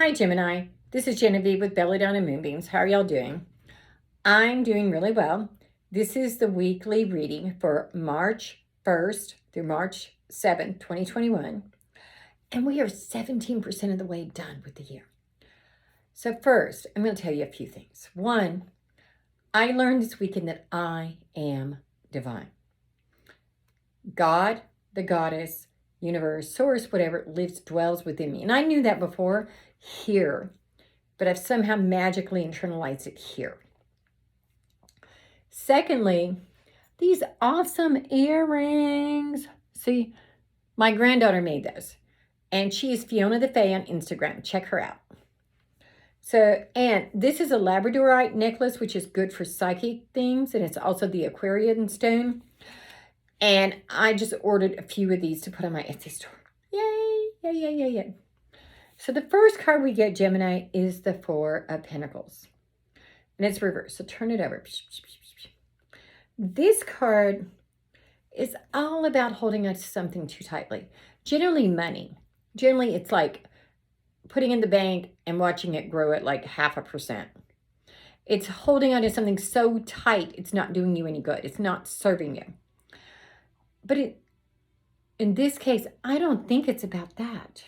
Hi, Gemini. This is Genevieve with Belladonna and Moonbeams. How are y'all doing? I'm doing really well. This is the weekly reading for March 1st through March 7th, 2021. And we are 17% of the way done with the year. So first, I'm going to tell you a few things. One, I learned this weekend that I am divine. God, the goddess, universe, source, whatever, dwells within me. And I knew that before here, but I've somehow magically internalized it here. Secondly, these awesome earrings. See, my granddaughter made those. And she is Fiona the Fae on Instagram. Check her out. So, and this is a labradorite necklace, which is good for psychic things. And it's also the Aquarian stone. And I just ordered a few of these to put on my Etsy store. Yay, yay, yay, yay, yay. So the first card we get, Gemini, is the Four of Pentacles. And it's reversed. So turn it over. This card is all about holding on to something too tightly. Generally money. Generally it's like putting in the bank and watching it grow at like 0.5%. It's holding on to something so tight it's not doing you any good. It's not serving you. But in this case, I don't think it's about that.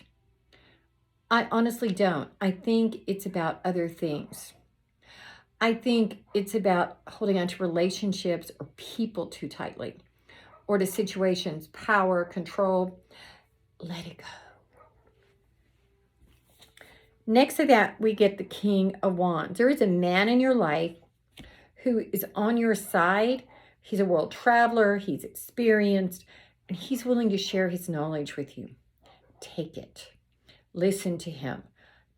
I honestly don't. I think it's about other things. I think it's about holding on to relationships or people too tightly, or to situations, power, control. Let it go. Next to that, we get the King of Wands. There is a man in your life who is on your side. He's a world traveler. He's experienced, and he's willing to share his knowledge with you. Take it. Listen to him.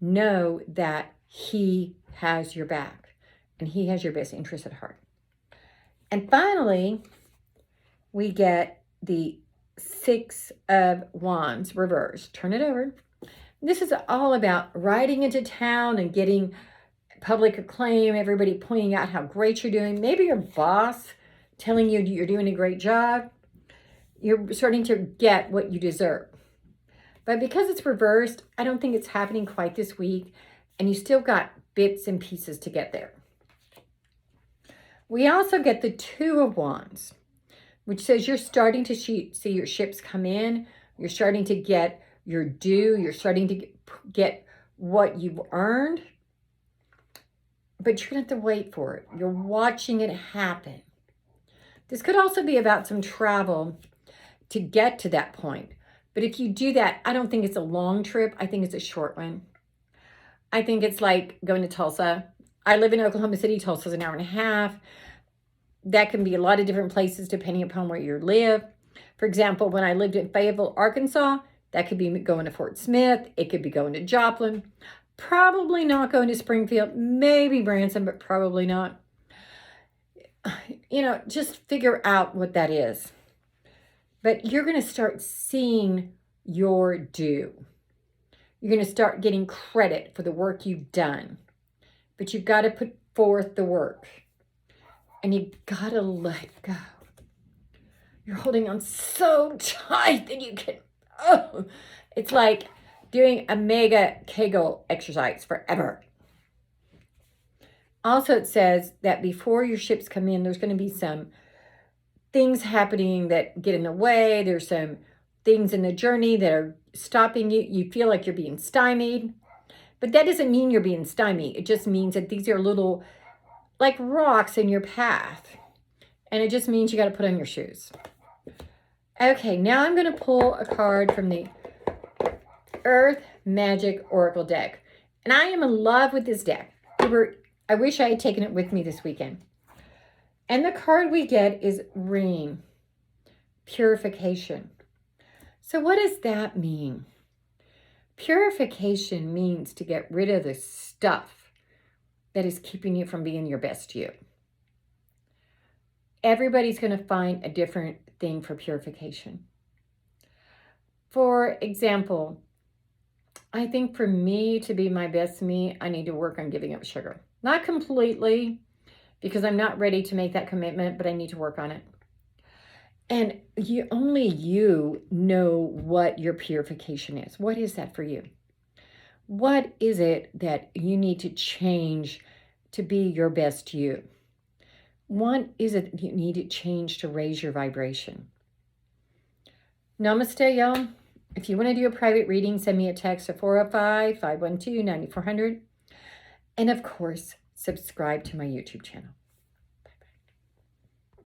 Know that he has your back and he has your best interest at heart. And finally, we get the Six of Wands reversed. Turn it over. This is all about riding into town and getting public acclaim, everybody pointing out how great you're doing. Maybe your boss telling you you're doing a great job. You're starting to get what you deserve. But because it's reversed, I don't think it's happening quite this week. And you still got bits and pieces to get there. We also get the Two of Wands, which says you're starting to see your ships come in. You're starting to get your due. You're starting to get what you've earned. But you're going to have to wait for it. You're watching it happen. This could also be about some travel to get to that point. But if you do that, I don't think it's a long trip. I think it's a short one. I think it's like going to Tulsa. I live in Oklahoma City. Tulsa's an hour and a half. That can be a lot of different places depending upon where you live. For example, when I lived in Fayetteville, Arkansas, that could be going to Fort Smith. It could be going to Joplin. Probably not going to Springfield. Maybe Branson, but probably not. You know, just figure out what that is. But you're going to start seeing your due. You're going to start getting credit for the work you've done. But you've got to put forth the work. And you've got to let go. You're holding on so tight that you can, it's like doing a mega Kegel exercise forever. Also, it says that before your ships come in, there's going to be some things happening that get in the way. There's some things in the journey that are stopping you. You feel like you're being stymied. But that doesn't mean you're being stymied. It just means that these are little, like rocks in your path. And it just means you got to put on your shoes. Okay, now I'm going to pull a card from the Earth Magic Oracle deck. And I am in love with this deck. I wish I had taken it with me this weekend. And the card we get is Rain, Purification. So what does that mean? Purification means to get rid of the stuff that is keeping you from being your best you. Everybody's going to find a different thing for purification. For example, I think for me to be my best me, I need to work on giving up sugar. Not completely, because I'm not ready to make that commitment, but I need to work on it. And only you know what your purification is. What is that for you? What is it that you need to change to be your best you? What is it you need to change to raise your vibration? Namaste, y'all. If you want to do a private reading, send me a text at 405-512-9400. And of course, subscribe to my YouTube channel.